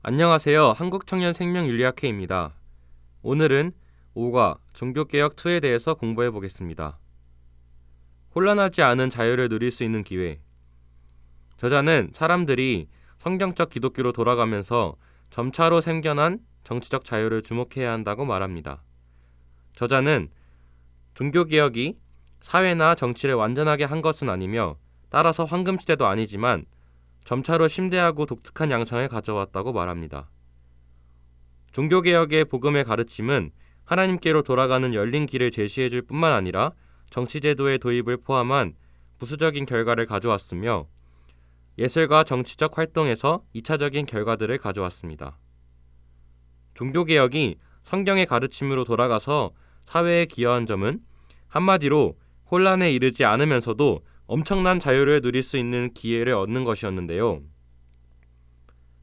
안녕하세요. 한국청년생명윤리학회입니다. 오늘은 5과 종교개혁2에 대해서 공부해 보겠습니다. 혼란하지 않은 자유를 누릴 수 있는 기회. 저자는 사람들이 성경적 기독교로 돌아가면서 점차로 생겨난 정치적 자유를 주목해야 한다고 말합니다. 저자는 종교개혁이 사회나 정치를 완전하게 한 것은 아니며 따라서 황금시대도 아니지만 점차로 심대하고 독특한 양상을 가져왔다고 말합니다. 종교개혁의 복음의 가르침은 하나님께로 돌아가는 열린 길을 제시해줄 뿐만 아니라 정치제도의 도입을 포함한 부수적인 결과를 가져왔으며 예술과 정치적 활동에서 2차적인 결과들을 가져왔습니다. 종교개혁이 성경의 가르침으로 돌아가서 사회에 기여한 점은 한마디로 혼란에 이르지 않으면서도 엄청난 자유를 누릴 수 있는 기회를 얻는 것이었는데요.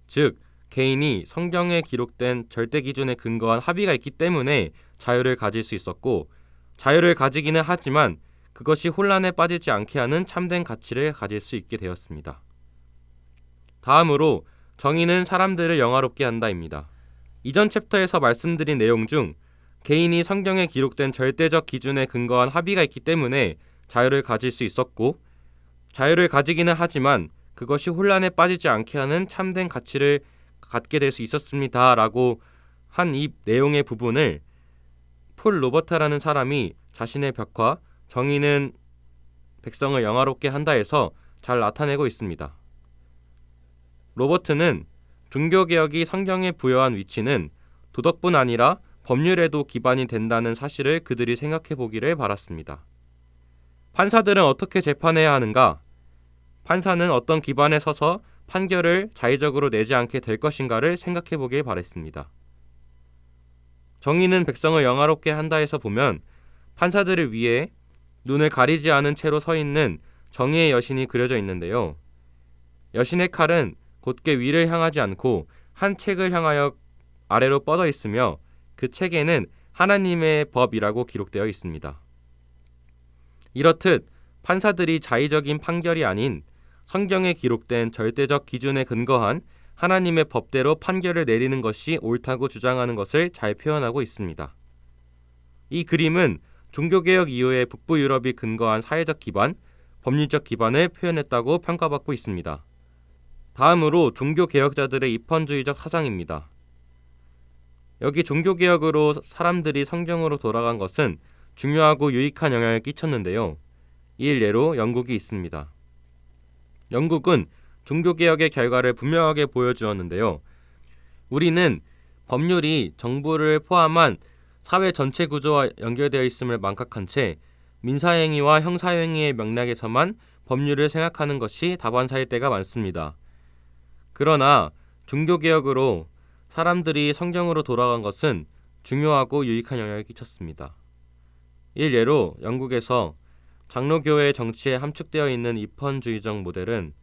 즉, 개인이 성경에 기록된 절대 기준에 근거한 합의가 있기 때문에 자유를 가질 수 있었고, 자유를 가지기는 하지만 그것이 혼란에 빠지지 않게 하는 참된 가치를 가질 수 있게 되었습니다. 다음으로 정의는 사람들을 영화롭게 한다입니다. 이전 챕터에서 말씀드린 내용 중 개인이 성경에 기록된 절대적 기준에 근거한 합의가 있기 때문에 자유를 가질 수 있었고, 자유를 가지기는 하지만 그것이 혼란에 빠지지 않게 하는 참된 가치를 갖게 될 수 있었습니다 라고 한 이 내용의 부분을 폴 로버트라는 사람이 자신의 벽화 정의는 백성을 영화롭게 한다에서 잘 나타내고 있습니다. 로버트는 종교개혁이 성경에 부여한 위치는 도덕뿐 아니라 법률에도 기반이 된다는 사실을 그들이 생각해 보기를 바랐습니다. 판사들은 어떻게 재판해야 하는가? 판사는 어떤 기반에 서서 판결을 자의적으로 내지 않게 될 것인가를 생각해 보길 바랬습니다. 정의는 백성을 영화롭게 한다에서 보면 판사들을 위해 눈을 가리지 않은 채로 서 있는 정의의 여신이 그려져 있는데요. 여신의 칼은 곧게 위를 향하지 않고 한 책을 향하여 아래로 뻗어 있으며 그 책에는 하나님의 법이라고 기록되어 있습니다. 이렇듯 판사들이 자의적인 판결이 아닌 성경에 기록된 절대적 기준에 근거한 하나님의 법대로 판결을 내리는 것이 옳다고 주장하는 것을 잘 표현하고 있습니다. 이 그림은 종교개혁 이후의 북부 유럽이 근거한 사회적 기반, 법률적 기반을 표현했다고 평가받고 있습니다. 다음으로 종교개혁자들의 입헌주의적 사상입니다. 여기 종교개혁으로 사람들이 성경으로 돌아간 것은 중요하고 유익한 영향을 끼쳤는데요. 이 일례로 영국이 있습니다. 영국은 종교개혁의 결과를 분명하게 보여주었는데요. 우리는 법률이 정부를 포함한 사회 전체 구조와 연결되어 있음을 망각한 채 민사행위와 형사행위의 맥락에서만 법률을 생각하는 것이 다반사일 때가 많습니다. 그러나 종교개혁으로 사람들이 성경으로 돌아간 것은 중요하고 유익한 영향을 끼쳤습니다. 일례로 영국에서 장로교회 정치에 함축되어 있는 입헌주의적 모델은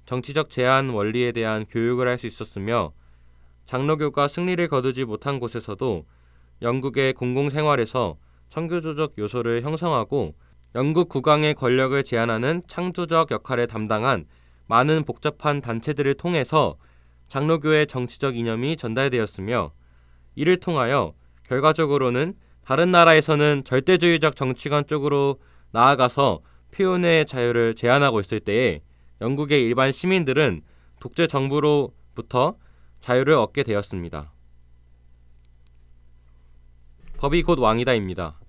정치적 제한 원리에 대한 교육을 할 수 있었으며 장로교가 승리를 거두지 못한 곳에서도 영국의 공공생활에서 청교도적 요소를 형성하고 영국 국왕의 권력을 제한하는 창조적 역할을 담당한 많은 복잡한 단체들을 통해서 장로교의 정치적 이념이 전달되었으며 이를 통하여 결과적으로는 다른 나라에서는 절대주의적 정치관 쪽으로 나아가서 표현의 자유를 제한하고 있을 때에 영국의 일반 시민들은 독재 정부로부터 자유를 얻게 되었습니다. 법이 곧 왕이다입니다.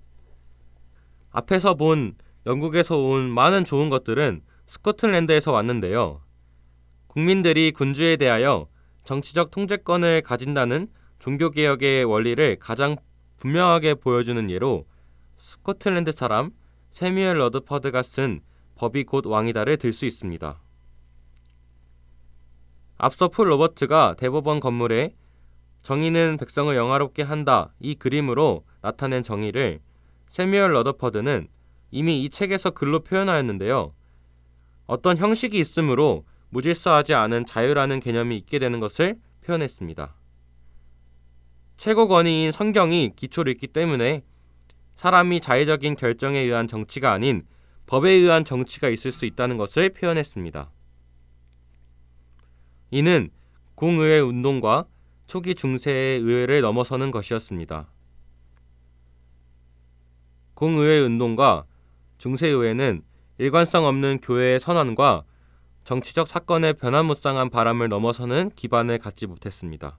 앞에서 본 영국에서 온 많은 좋은 것들은 스코틀랜드에서 왔는데요. 국민들이 군주에 대하여 정치적 통제권을 가진다는 종교개혁의 원리를 가장 분명하게 보여주는 예로 스코틀랜드 사람 세뮤얼 러드퍼드가 쓴 법이 곧 왕이다를 들 수 있습니다. 앞서 폴 로버트가 대법원 건물에 정의는 백성을 영화롭게 한다 이 그림으로 나타낸 정의를 세뮤얼 러더퍼드는 이미 이 책에서 글로 표현하였는데요. 어떤 형식이 있으므로 무질서하지 않은 자유라는 개념이 있게 되는 것을 표현했습니다. 최고 권위인 성경이 기초를 있기 때문에 사람이 자의적인 결정에 의한 정치가 아닌 법에 의한 정치가 있을 수 있다는 것을 표현했습니다. 이는 공의회 운동과 초기 중세의 의회를 넘어서는 것이었습니다. 공의회 운동과 중세의회는 일관성 없는 교회의 선언과 정치적 사건의 변화무쌍한 바람을 넘어서는 기반을 갖지 못했습니다.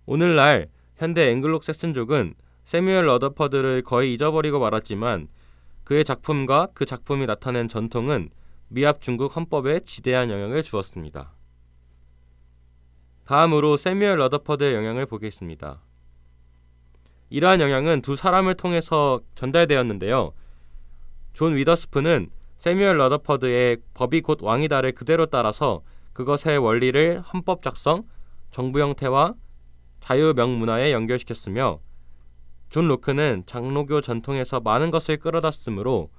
오늘날 현대 앵글로색슨족은 세뮤얼 러더퍼드를 거의 잊어버리고 말았지만 그의 작품과 그 작품이 나타낸 전통은 미합 중국 헌법에 지대한 영향을 주었습니다. 다음으로 세뮤얼 러더퍼드의 영향을 보겠습니다. 이러한 영향은 두 사람을 통해서 전달되었는데요. 존 위더스푼은 세뮤얼 러더퍼드의 법이 곧 왕이다를 그대로 따라서 그것의 원리를 헌법 작성, 정부 형태와 자유명문화에 연결시켰으며 존 로크는 장로교 전통에서 많은 것을 끌어다 쓰므로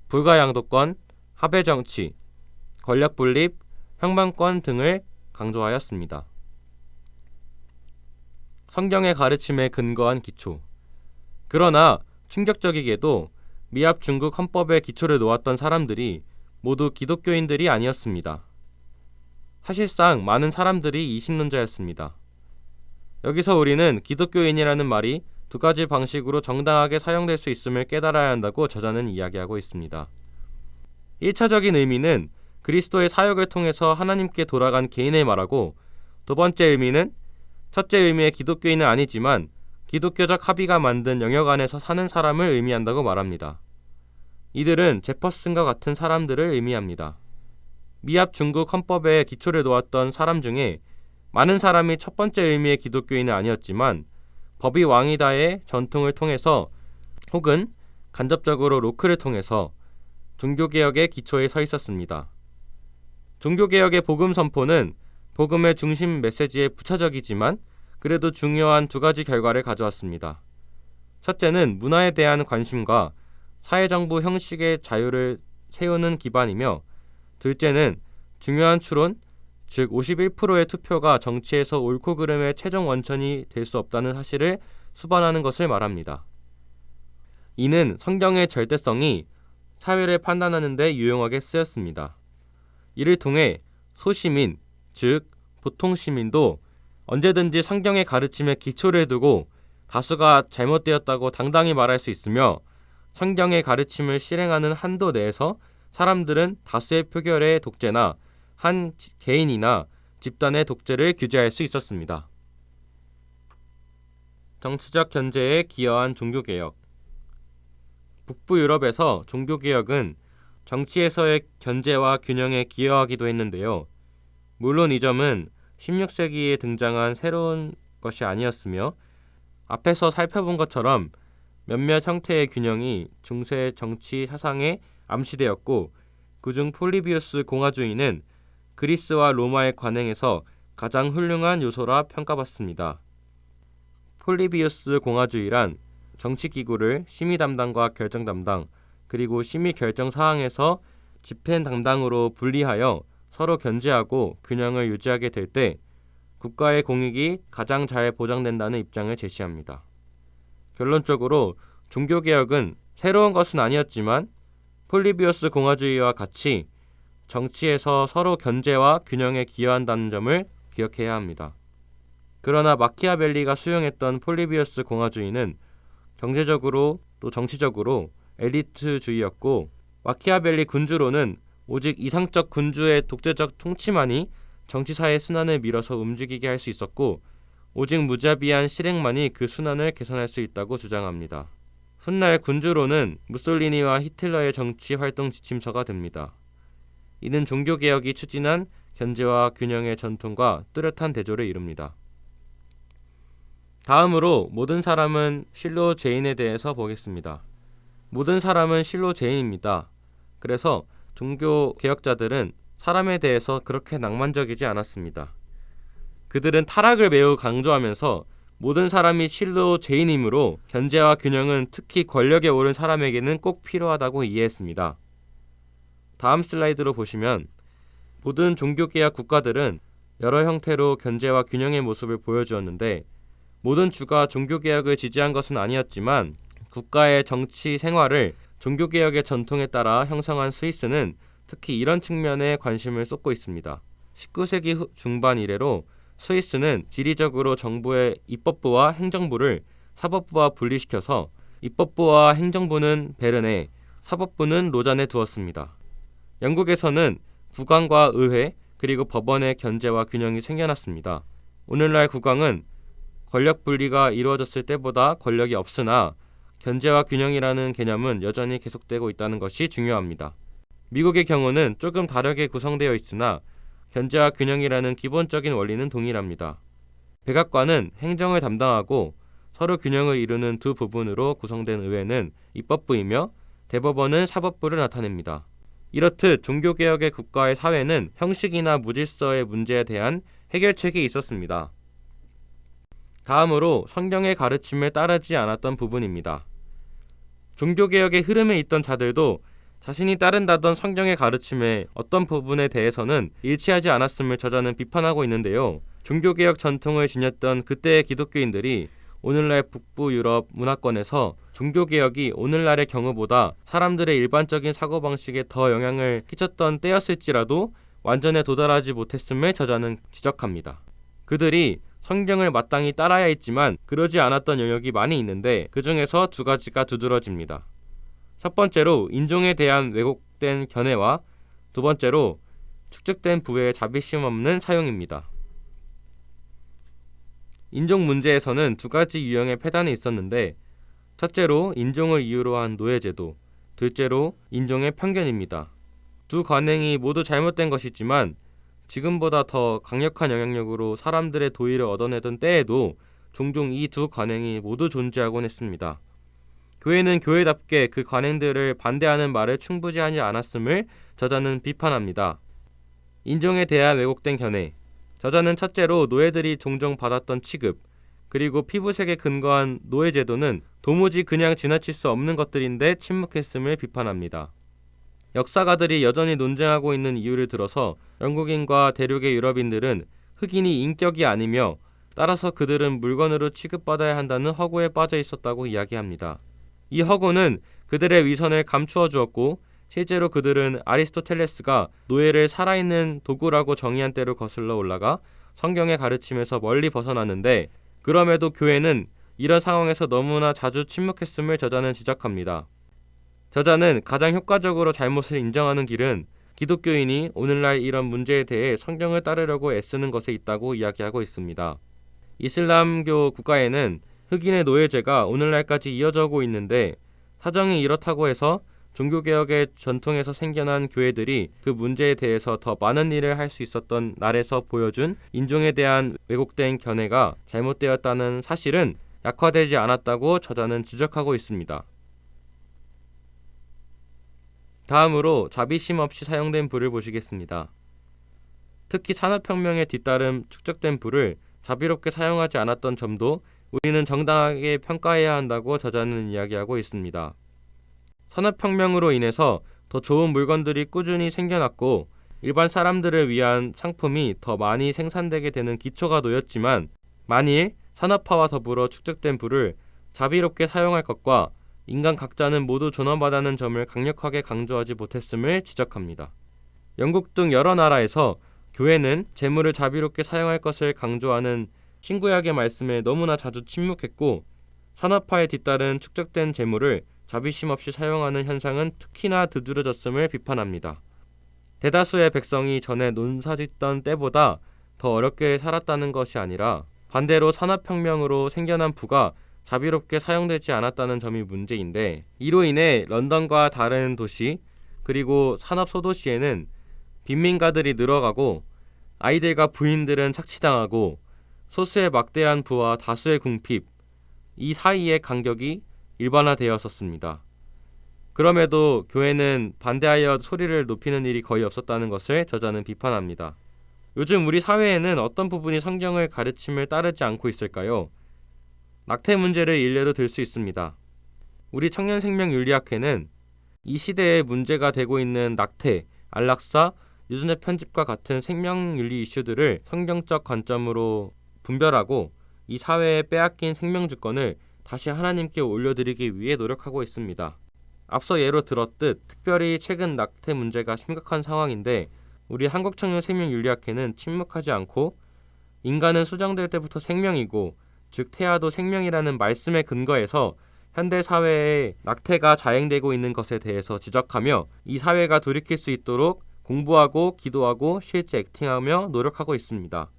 불가양도권, 합의정치, 권력분립, 형방권 등을 강조하였습니다. 성경의 가르침에 근거한 기초. 그러나 충격적이게도 미합 중국 헌법의 기초를 놓았던 사람들이 모두 기독교인들이 아니었습니다. 사실상 많은 사람들이 이신론자였습니다. 여기서 우리는 기독교인이라는 말이 두 가지 방식으로 정당하게 사용될 수 있음을 깨달아야 한다고 저자는 이야기하고 있습니다. 1차적인 의미는 그리스도의 사역을 통해서 하나님께 돌아간 개인을 말하고, 두 번째 의미는 첫째 의미의 기독교인은 아니지만 기독교적 합의가 만든 영역 안에서 사는 사람을 의미한다고 말합니다. 이들은 제퍼슨과 같은 사람들을 의미합니다. 미합 중국 헌법에 기초를 놓았던 사람 중에 많은 사람이 첫 번째 의미의 기독교인은 아니었지만 법이 왕이다의 전통을 통해서 혹은 간접적으로 로크를 통해서 종교개혁의 기초에 서 있었습니다. 종교개혁의 복음 선포는 복음의 중심 메시지에 부차적이지만 그래도 중요한 두 가지 결과를 가져왔습니다. 첫째는 문화에 대한 관심과 사회정부 형식의 자유를 세우는 기반이며, 둘째는 중요한 추론, 즉 51%의 투표가 정치에서 옳고 그름의 최종 원천이 될 수 없다는 사실을 수반하는 것을 말합니다. 이는 성경의 절대성이 사회를 판단하는 데 유용하게 쓰였습니다. 이를 통해 소시민, 즉 보통 시민도 언제든지 성경의 가르침에 기초를 두고 다수가 잘못되었다고 당당히 말할 수 있으며, 성경의 가르침을 실행하는 한도 내에서 사람들은 다수의 표결의 독재나 한 개인이나 집단의 독재를 규제할 수 있었습니다. 정치적 견제에 기여한 종교개혁. 북부 유럽에서 종교개혁은 정치에서의 견제와 균형에 기여하기도 했는데요. 물론 이 점은 16세기에 등장한 새로운 것이 아니었으며, 앞에서 살펴본 것처럼 몇몇 형태의 균형이 중세 정치 사상에 암시되었고, 그중 폴리비우스 공화주의는 그리스와 로마의 관행에서 가장 훌륭한 요소라 평가받습니다. 폴리비우스 공화주의란 정치기구를 심의 담당과 결정 담당, 그리고 심의 결정 사항에서 집행 담당으로 분리하여 서로 견제하고 균형을 유지하게 될 때 국가의 공익이 가장 잘 보장된다는 입장을 제시합니다. 결론적으로 종교개혁은 새로운 것은 아니었지만 폴리비우스 공화주의와 같이 정치에서 서로 견제와 균형에 기여한다는 점을 기억해야 합니다. 그러나 마키아벨리가 수용했던 폴리비우스 공화주의는 경제적으로 또 정치적으로 엘리트주의였고, 마키아벨리 군주론은 오직 이상적 군주의 독재적 통치만이 정치사의 순환을 밀어서 움직이게 할 수 있었고, 오직 무자비한 실행만이 그 순환을 개선할 수 있다고 주장합니다. 훗날 군주론은 무솔리니와 히틀러의 정치 활동 지침서가 됩니다. 이는 종교개혁이 추진한 견제와 균형의 전통과 뚜렷한 대조를 이룹니다. 다음으로 모든 사람은 실로 죄인에 대해서 보겠습니다. 모든 사람은 실로 죄인입니다. 그래서 종교개혁자들은 사람에 대해서 그렇게 낭만적이지 않았습니다. 그들은 타락을 매우 강조하면서 모든 사람이 실로 죄인이므로 견제와 균형은 특히 권력에 오른 사람에게는 꼭 필요하다고 이해했습니다. 다음 슬라이드로 보시면 모든 종교개혁 국가들은 여러 형태로 견제와 균형의 모습을 보여주었는데, 모든 주가 종교개혁을 지지한 것은 아니었지만 국가의 정치 생활을 종교개혁의 전통에 따라 형성한 스위스는 특히 이런 측면에 관심을 쏟고 있습니다. 19세기 중반 이래로 스위스는 지리적으로 정부의 입법부와 행정부를 사법부와 분리시켜서 입법부와 행정부는 베른에, 사법부는 로잔에 두었습니다. 영국에서는 국왕과 의회 그리고 법원의 견제와 균형이 생겨났습니다. 오늘날 국왕은 권력 분리가 이루어졌을 때보다 권력이 없으나 견제와 균형이라는 개념은 여전히 계속되고 있다는 것이 중요합니다. 미국의 경우는 조금 다르게 구성되어 있으나 견제와 균형이라는 기본적인 원리는 동일합니다. 백악관은 행정을 담당하고 서로 균형을 이루는 두 부분으로 구성된 의회는 입법부이며 대법원은 사법부를 나타냅니다. 이렇듯 종교개혁의 국가의 사회는 형식이나 무질서의 문제에 대한 해결책이 있었습니다. 다음으로 성경의 가르침을 따르지 않았던 부분입니다. 종교개혁의 흐름에 있던 자들도 자신이 따른다던 성경의 가르침의 어떤 부분에 대해서는 일치하지 않았음을 저자는 비판하고 있는데요. 종교개혁 전통을 지녔던 그때의 기독교인들이 오늘날 북부 유럽 문화권에서 종교개혁이 오늘날의 경우보다 사람들의 일반적인 사고방식에 더 영향을 끼쳤던 때였을지라도 완전에 도달하지 못했음을 저자는 지적합니다. 그들이 성경을 마땅히 따라야 했지만 그러지 않았던 영역이 많이 있는데 그 중에서 두 가지가 두드러집니다. 첫 번째로 인종에 대한 왜곡된 견해와 두 번째로 축적된 부의 자비심 없는 사용입니다. 인종 문제에서는 두 가지 유형의 폐단이 있었는데 첫째로 인종을 이유로 한 노예제도, 둘째로 인종의 편견입니다. 두 관행이 모두 잘못된 것이지만 지금보다 더 강력한 영향력으로 사람들의 도의를 얻어내던 때에도 종종 이 두 관행이 모두 존재하곤 했습니다. 교회는 교회답게 그 관행들을 반대하는 말을 충분히 하지 않았음을 저자는 비판합니다. 인종에 대한 왜곡된 견해. 저자는 첫째로 노예들이 종종 받았던 취급, 그리고 피부색에 근거한 노예제도는 도무지 그냥 지나칠 수 없는 것들인데 침묵했음을 비판합니다. 역사가들이 여전히 논쟁하고 있는 이유를 들어서 영국인과 대륙의 유럽인들은 흑인이 인격이 아니며 따라서 그들은 물건으로 취급받아야 한다는 허구에 빠져 있었다고 이야기합니다. 이 허구는 그들의 위선을 감추어 주었고 실제로 그들은 아리스토텔레스가 노예를 살아있는 도구라고 정의한 때로 거슬러 올라가 성경의 가르침에서 멀리 벗어나는데 그럼에도 교회는 이런 상황에서 너무나 자주 침묵했음을 저자는 지적합니다. 저자는 가장 효과적으로 잘못을 인정하는 길은 기독교인이 오늘날 이런 문제에 대해 성경을 따르려고 애쓰는 것에 있다고 이야기하고 있습니다. 이슬람교 국가에는 흑인의 노예제가 오늘날까지 이어져 오고 있는데 사정이 이렇다고 해서 종교개혁의 전통에서 생겨난 교회들이 그 문제에 대해서 더 많은 일을 할 수 있었던 날에서 보여준 인종에 대한 왜곡된 견해가 잘못되었다는 사실은 약화되지 않았다고 저자는 지적하고 있습니다. 다음으로 자비심 없이 사용된 부를 보시겠습니다. 특히 산업혁명에 뒤따른 축적된 부를 자비롭게 사용하지 않았던 점도 우리는 정당하게 평가해야 한다고 저자는 이야기하고 있습니다. 산업혁명으로 인해서 더 좋은 물건들이 꾸준히 생겨났고 일반 사람들을 위한 상품이 더 많이 생산되게 되는 기초가 놓였지만 만일 산업화와 더불어 축적된 부를 자비롭게 사용할 것과 인간 각자는 모두 존엄하다는 점을 강력하게 강조하지 못했음을 지적합니다. 영국 등 여러 나라에서 교회는 재물을 자비롭게 사용할 것을 강조하는 신구약의 말씀에 너무나 자주 침묵했고 산업화에 뒤따른 축적된 재물을 자비심 없이 사용하는 현상은 특히나 두드러졌음을 비판합니다. 대다수의 백성이 전에 농사짓던 때보다 더 어렵게 살았다는 것이 아니라 반대로 산업혁명으로 생겨난 부가 자비롭게 사용되지 않았다는 점이 문제인데 이로 인해 런던과 다른 도시 그리고 산업 소도시에는 빈민가들이 늘어가고 아이들과 부인들은 착취당하고 소수의 막대한 부와 다수의 궁핍, 이 사이의 간격이 일반화되었었습니다. 그럼에도 교회는 반대하여 소리를 높이는 일이 거의 없었다는 것을 저자는 비판합니다. 요즘 우리 사회에는 어떤 부분이 성경의 가르침을 따르지 않고 있을까요? 낙태 문제를 일례로 들 수 있습니다. 우리 청년생명윤리학회는 이 시대에 문제가 되고 있는 낙태, 안락사, 유전자 편집과 같은 생명윤리 이슈들을 성경적 관점으로 분별하고 이 사회에 빼앗긴 생명주권을 다시 하나님께 올려드리기 위해 노력하고 있습니다. 앞서 예로 들었듯 특별히 최근 낙태 문제가 심각한 상황인데 우리 한국청년생명윤리학회는 침묵하지 않고 인간은 수정될 때부터 생명이고 즉 태아도 생명이라는 말씀에 근거해서 현대 사회에 낙태가 자행되고 있는 것에 대해서 지적하며 이 사회가 돌이킬 수 있도록 공부하고 기도하고 실제 액팅하며 노력하고 있습니다.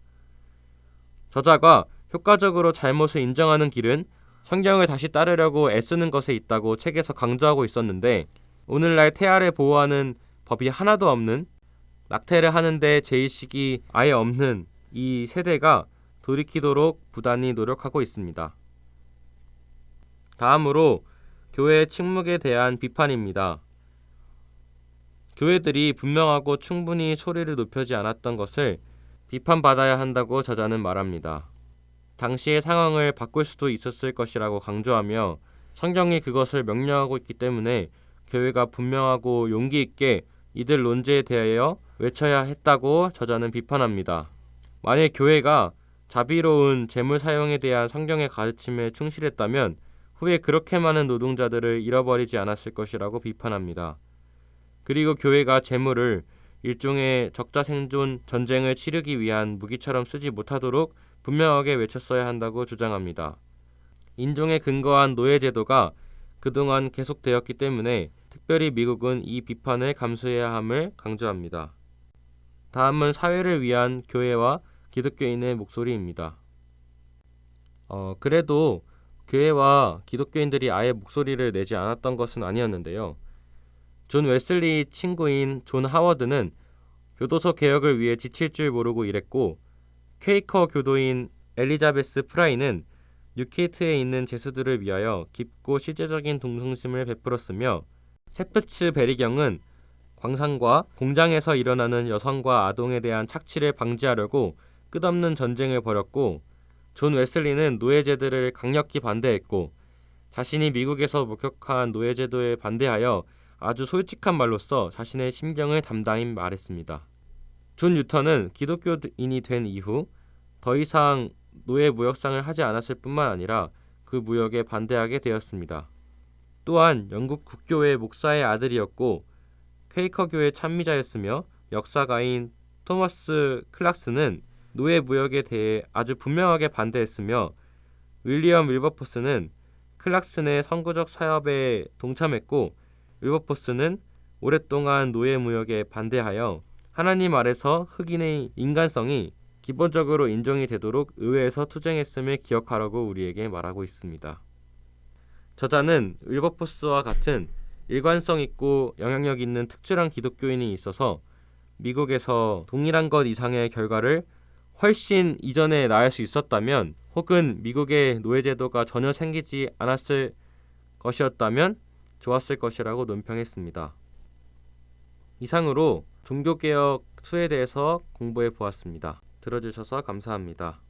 저자가 효과적으로 잘못을 인정하는 길은 성경을 다시 따르려고 애쓰는 것에 있다고 책에서 강조하고 있었는데, 오늘날 태아를 보호하는 법이 하나도 없는, 낙태를 하는데 제의식이 아예 없는 이 세대가 돌이키도록 부단히 노력하고 있습니다. 다음으로 교회 침묵에 대한 비판입니다. 교회들이 분명하고 충분히 소리를 높이지 않았던 것을 비판받아야 한다고 저자는 말합니다. 당시의 상황을 바꿀 수도 있었을 것이라고 강조하며 성경이 그것을 명령하고 있기 때문에 교회가 분명하고 용기 있게 이들 논제에 대하여 외쳐야 했다고 저자는 비판합니다. 만약 교회가 자비로운 재물 사용에 대한 성경의 가르침에 충실했다면 후에 그렇게 많은 노동자들을 잃어버리지 않았을 것이라고 비판합니다. 그리고 교회가 재물을 일종의 적자생존 전쟁을 치르기 위한 무기처럼 쓰지 못하도록 분명하게 외쳤어야 한다고 주장합니다. 인종에 근거한 노예제도가 그동안 계속되었기 때문에 특별히 미국은 이 비판을 감수해야 함을 강조합니다. 다음은 사회를 위한 교회와 기독교인의 목소리입니다. 그래도 교회와 기독교인들이 아예 목소리를 내지 않았던 것은 아니었는데요. 존 웨슬리 친구인 존 하워드는 교도소 개혁을 위해 지칠 줄 모르고 일했고, 퀘이커 교도인 엘리자베스 프라이는 뉴케이트에 있는 제수들을 위하여 깊고 실제적인 동정심을 베풀었으며, 세프츠 베리경은 광산과 공장에서 일어나는 여성과 아동에 대한 착취를 방지하려고 끝없는 전쟁을 벌였고, 존 웨슬리는 노예제도를 강력히 반대했고, 자신이 미국에서 목격한 노예제도에 반대하여 아주 솔직한 말로써 자신의 심경을 담담히 말했습니다. 존 뉴턴은 기독교인이 된 이후 더 이상 노예 무역상을 하지 않았을 뿐만 아니라 그 무역에 반대하게 되었습니다. 또한 영국 국교회 목사의 아들이었고 퀘이커교의 찬미자였으며 역사가인 토머스 클락스는 노예 무역에 대해 아주 분명하게 반대했으며, 윌리엄 윌버포스는 클락슨의 선구적 사업에 동참했고, 윌버포스는 오랫동안 노예 무역에 반대하여 하나님 아래서 흑인의 인간성이 기본적으로 인정이 되도록 의회에서 투쟁했음을 기억하라고 우리에게 말하고 있습니다. 저자는 윌버포스와 같은 일관성 있고 영향력 있는 특출한 기독교인이 있어서 미국에서 동일한 것 이상의 결과를 훨씬 이전에 낳을 수 있었다면, 혹은 미국의 노예제도가 전혀 생기지 않았을 것이었다면 좋았을 것이라고 논평했습니다. 이상으로 종교개혁 2에 대해서 공부해 보았습니다. 들어주셔서 감사합니다.